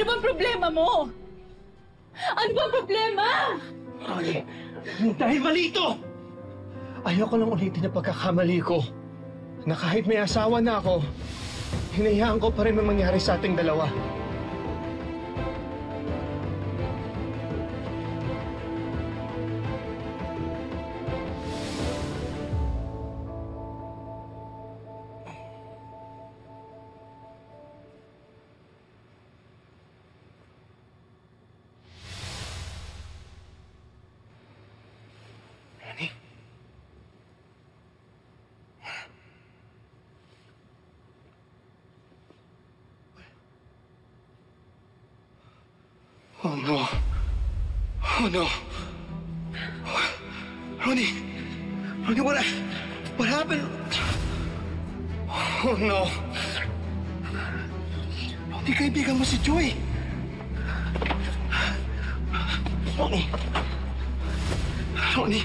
bang problema mo? Ano bang problema? Ronnie, dahil mali ito! Ayoko lang ulitin na pagkakamali ko. Na kahit may asawa na ako, hinayaan ko pa rin ang mangyari sa ating dalawa. Oh no. Oh no. Ronnie! Ronnie, what happened? Oh no. Ronnie, kaibigan mo si Joy. Ronnie. Ronnie.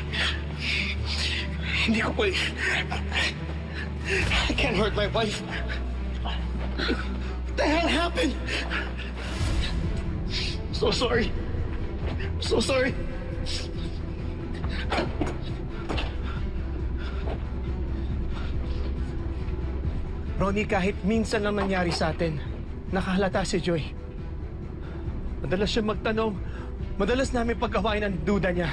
Hindi ko pwede. I can't hurt my wife. What the hell happened? So sorry. So sorry. Ronnie, kahit minsan lang nangyari sa atin, nakahalata si Joy. Madalas siya magtanong, madalas namin paggawain ang duda niya.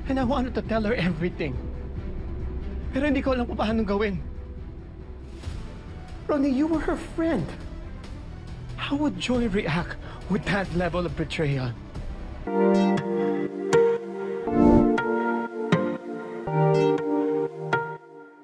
And I wanted to tell her everything. Pero hindi ko alam kung paano gawin. Ronnie, you were her friend. How would Joy react with that level of betrayal?